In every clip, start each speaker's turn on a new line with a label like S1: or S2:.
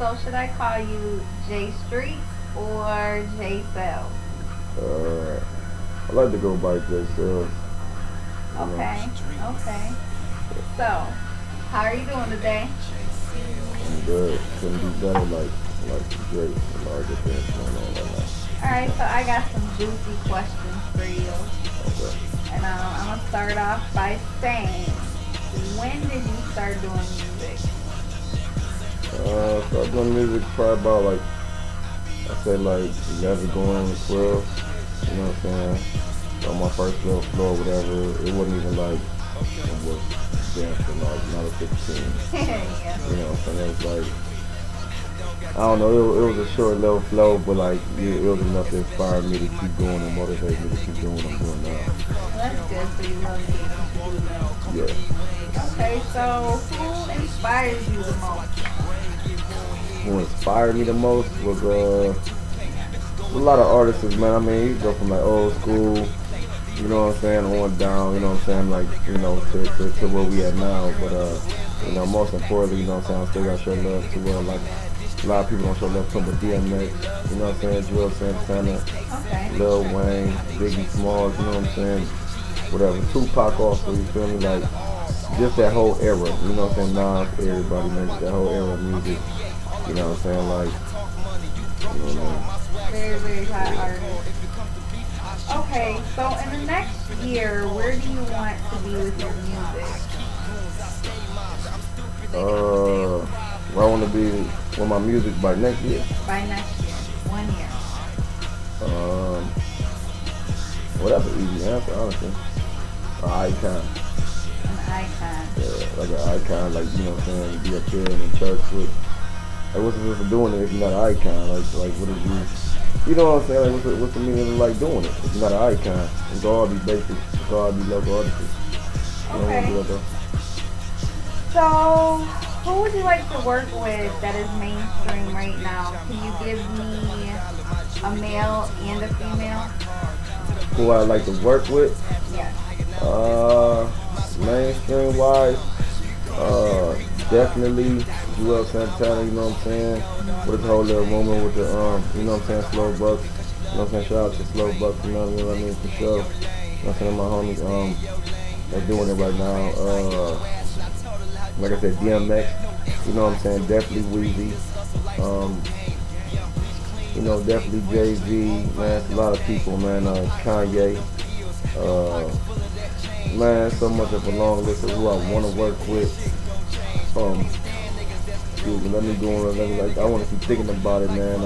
S1: So should I call you J Streets or Jsalez?
S2: Uh, I like to go by Jsalez. You know,
S1: Okay, okay. So, how are you doing today?
S2: I'm good. Couldn't be better. Like great. A lot of good things going on right
S1: Alright, so I got some juicy questions for you.
S2: now. Okay.
S1: And I'm going to start off by saying, when did you start doing music?
S2: Started doing music probably about like I say like 11 going on to 12. You know what I'm saying? On my first little floor, whatever. It wasn't even like it was dancing like when I was 15.
S1: Yeah.
S2: You know what I'm saying? It was like I don't know. It was a short little flow, but like it was enough to inspire me to keep going and motivate me to keep doing what I'm doing now.
S1: Well, that's good. So you love getting to do
S2: Yeah.
S1: that. Okay, so who inspires you the most?
S2: Who inspired me the most was a lot of artists, man. I mean, you go from like old school, you know what I'm saying, on down, you know what I'm saying, like, you know, to where we at now. But you know, most importantly, you know what I'm saying, I still gotta show love to like a lot of people don't show love to but DMX, you know what I'm saying, Drill Santana,
S1: Okay.
S2: Lil Wayne, Biggie Smalls, you know what I'm saying, whatever. Tupac also, you feel me, like just that whole era, you know what I'm saying, Nas, everybody, man, just that whole era of music, you know what I'm saying, like, you know what I mean?
S1: Very, very high
S2: Yeah.
S1: artist. Okay, so in the next year, where do you want to be with your music?
S2: Where I want to be with my music by next year.
S1: By next year, 1 year.
S2: Um, well, that's an easy answer, honestly. An icon.
S1: An icon.
S2: Yeah, like an icon, like, you know what I'm saying, be up there in the church with, like, what's the sense of doing it if you're not an icon? Like what is you know what I'm saying, like, what's the meaning of, like, doing it if you're not an icon? It's all be basic, it's all be local artists. You don't want to
S1: Okay.
S2: do that, though.
S1: So, who would you like to work with that is mainstream right now? Can you give me a male and a female?
S2: Who I like to work with?
S1: Yes.
S2: Mainstream wise, uh, definitely Jsalez Santana, you know what I'm saying? With his whole little moment with the, you know what I'm saying, Slow Bucks. You know what I'm saying? Shout out to Slow Bucks, you know what I mean, for sure. You know what I'm saying? My homies, they're doing it right now. Like I said, DMX, you know what I'm saying? Definitely Weezy. Um, you know, definitely Jay-Z, man, it's a lot of people, man. Kanye, uh, man, so much of a long list of who I want to work with. Um, Excuse me, let me go on. Let me like. I want to keep thinking about it, man.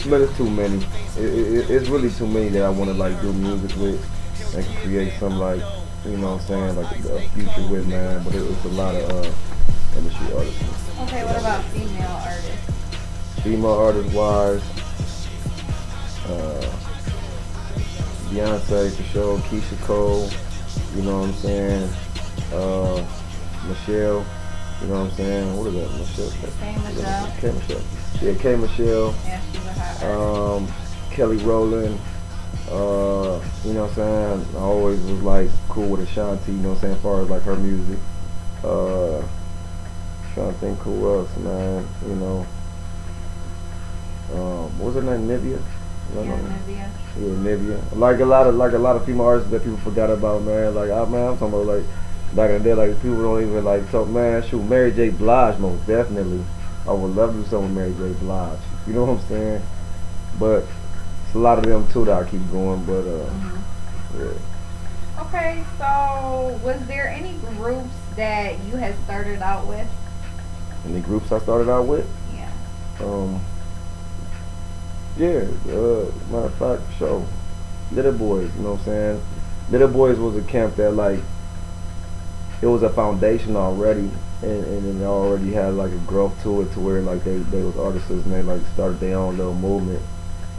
S2: But it's too many. It's really too many that I want to like do music with and create some like, you know what I'm saying, like a future with, man. But it's a lot of industry artists.
S1: Okay, what about female artists?
S2: Female artist wise, uh, Beyonce for sure, Keisha Cole, you know what I'm saying, Michelle, you know what I'm saying, what is that, Michelle?
S1: Say Michelle.
S2: K Michelle. Yeah, K Michelle,
S1: Yeah, she's a hot artist.
S2: Kelly Rowland, you know what I'm saying, I always was like cool with Ashanti, you know what I'm saying, as far as like her music, uh, trying to think who else, man, you know, what was her name, Nivea?
S1: Yeah, Nivea.
S2: Yeah, Nivea. Like a lot of female artists that people forgot about, man. Like man, I'm talking about like back in the day, like people don't even like talk, man. Shoot, Mary J. Blige, most definitely. I would love to do something with Mary J. Blige. You know what I'm saying? But it's a lot of them too that I keep going. But yeah.
S1: Okay, so was there any groups that you had started out with?
S2: Any groups I started out with?
S1: Yeah.
S2: Um, yeah. Matter of fact, so Little Boys. You know what I'm saying? Little Boys was a camp that like it was a foundation already, and it already had like a growth to it, to where like they was artists and they like started their own little movement,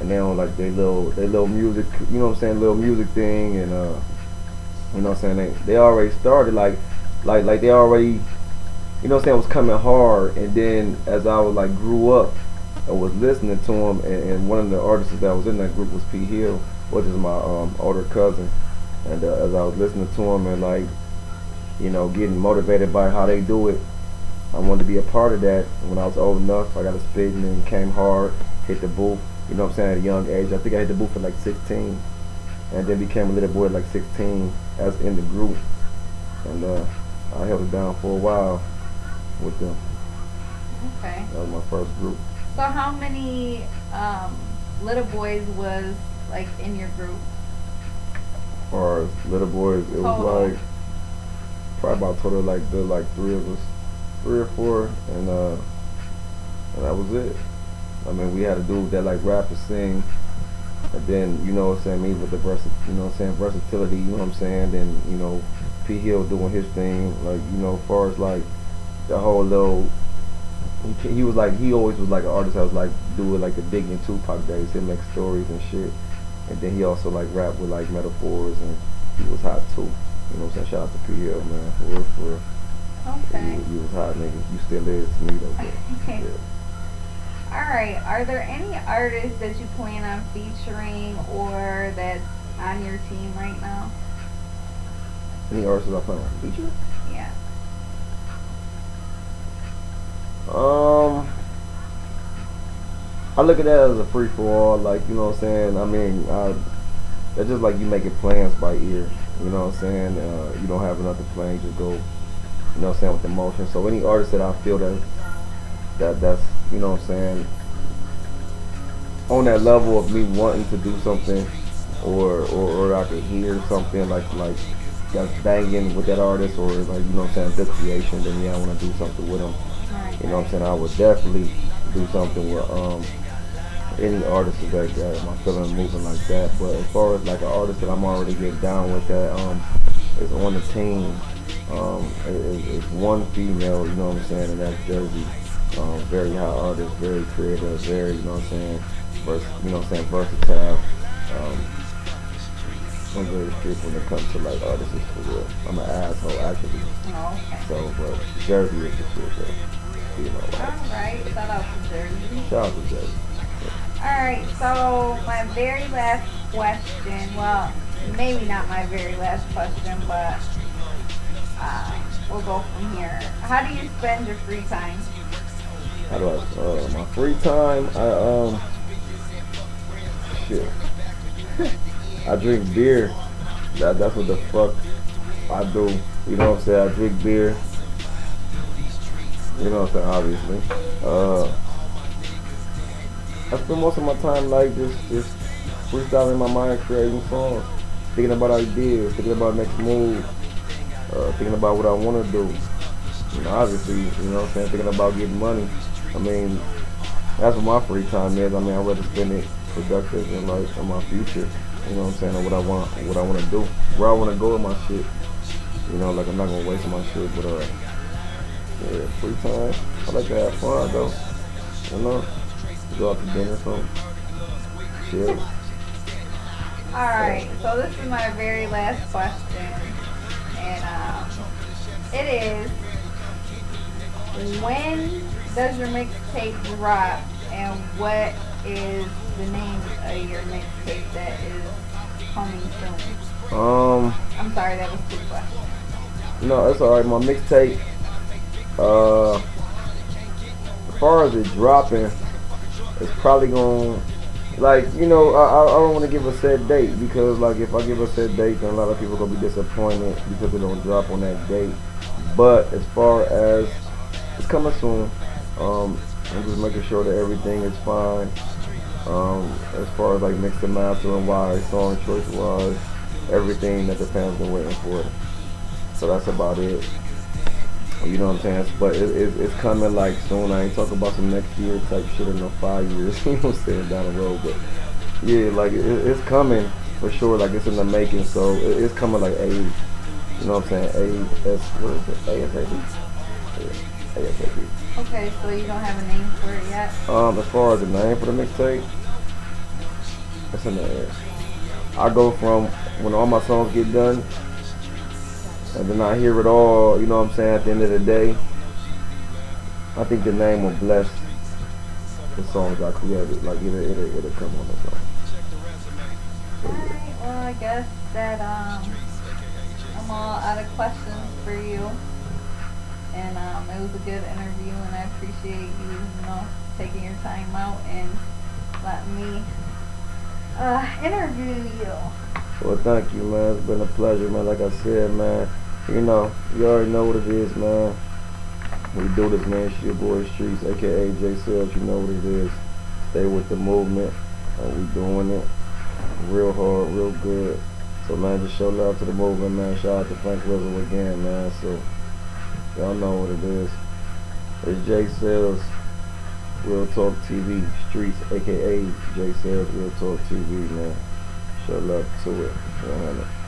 S2: and they own like they little music, you know what I'm saying, little music thing, and you know what I'm saying, they already started like they already, you know what I'm saying, was coming hard, and then as I was like grew up, I was listening to them, and one of the artists that was in that group was P Hill, which is my older cousin, and as I was listening to him and like, you know, getting motivated by how they do it, I wanted to be a part of that. When I was old enough, I got to spit and then came hard, hit the booth. You know what I'm saying? At a young age, I think I hit the booth at like 16, and then became a little boy at like 16 as in the group, and I held it down for a while with them.
S1: Okay.
S2: That was my first group.
S1: So how many little boys was like in your group?
S2: Or little boys, it was
S1: Total.
S2: like probably about total like three of us, 3 or 4, and that was it. I mean, we had a dude that like rap and sing, and then you know what I'm saying, me with the versatility, you know what I'm saying. Then P Hill doing his thing, like as far as like the whole little. He was like he always was like an artist. I was like doing like the Biggie and Tupac days. He'd make stories and shit, and then he also like rap with like metaphors, and he was hot too. You know what I'm saying? Shout out to P Hill, man, for real, for real.
S1: Okay.
S2: You was hot, nigga. You still is to me though. But,
S1: Okay.
S2: yeah.
S1: Alright, are there any artists that you plan on featuring or that's on your team right now?
S2: Any artists I plan on featuring?
S1: Yeah.
S2: I look at that as a free for all, like you know what I'm saying. I mean, it's just like you making plans by ear. You know what I'm saying. You don't have another plan, you just go. You know what I'm saying, with emotion. So any artist that I feel that's you know what I'm saying, on that level of me wanting to do something, or I could hear something like that's banging with that artist, or like you know what I'm saying, good creation. Then yeah, I want to do something with them.
S1: Right.
S2: You know what I'm saying? I would definitely do something with any artist that got my feeling moving like that. But as far as like an artist that I'm already getting down with that is on the team, is one female, you know what I'm saying, and that's Jersey. Very hot artist, very creative, very, you know what I'm saying, versatile. I'm very strict when it comes to like artists for real. I'm an asshole actually.
S1: Oh, okay.
S2: So, but Jersey is the shit though. You know, like,
S1: Alright, shout out to Jersey.
S2: shout out to Jersey.
S1: Alright, so my very last question, well, maybe not my very last question, but we'll go from here. How do you spend your free time?
S2: How do I, my free time, shit. I drink beer. That's what the fuck I do. You know what I'm saying? I drink beer. You know what I'm saying, obviously. I spend most of my time like just freestyling in my mind, creating songs, thinking about ideas, thinking about next move, thinking about what I want to do. You know, obviously, you know what I'm saying, thinking about getting money. I mean, that's what my free time is. I mean, I'd rather spend it productive and like in my future. You know what I'm saying, or what I want to do, where I want to go with my shit. You know, like I'm not gonna waste my shit, but yeah, free time. I like to have fun though. You know, go out to dinner or something. Chill.
S1: Alright, so this is my very last question. And it is, when does your mixtape drop, and what is the name of your mixtape that is coming soon? I'm sorry, that was 2 questions.
S2: No, it's alright. My mixtape, as far as it dropping, it's probably going, like, you know, I don't want to give a set date, because like if I give a set date, then a lot of people gonna be disappointed because it don't drop on that date. But as far as it's coming soon, I'm just making sure that everything is fine. As far as like mix and master and wise, song choice wise, everything that the fans been waiting for. So that's about it. You know what I'm saying? But it's coming like soon. I ain't talking about some next year type shit or no 5 years. You know what I'm saying, down the road. But yeah, like it's coming for sure. Like it's in the making. So it's coming like you know what I'm saying? What is it? ASAP. Yeah, ASAP.
S1: Okay, so you don't have a name for it yet?
S2: As far as the name for the mixtape, it's in the air. I go from when all my songs get done, and then I hear it all, you know what I'm saying, at the end of the day, I think the name will bless the songs I created. Like it'll come on the song. So, yeah.
S1: Alright, well I guess that I'm all out of questions for you. And It was a good interview, and I appreciate you, taking your time out and letting me interview you.
S2: Well, thank you, man. It's been a pleasure, man. Like I said, man, you already know what it is, man. We do this, man. It's your boy Streets, A.K.A. Jsalez. You know what it is. Stay with the movement. We doing it real hard, real good. So, man, just show love to the movement, man. Shout out to Frank Rizzle again, man. So, y'all know what it is. It's Jsalez, Real Talk TV. Streets, A.K.A. Jsalez, Real Talk TV, man. Show love to it. 100.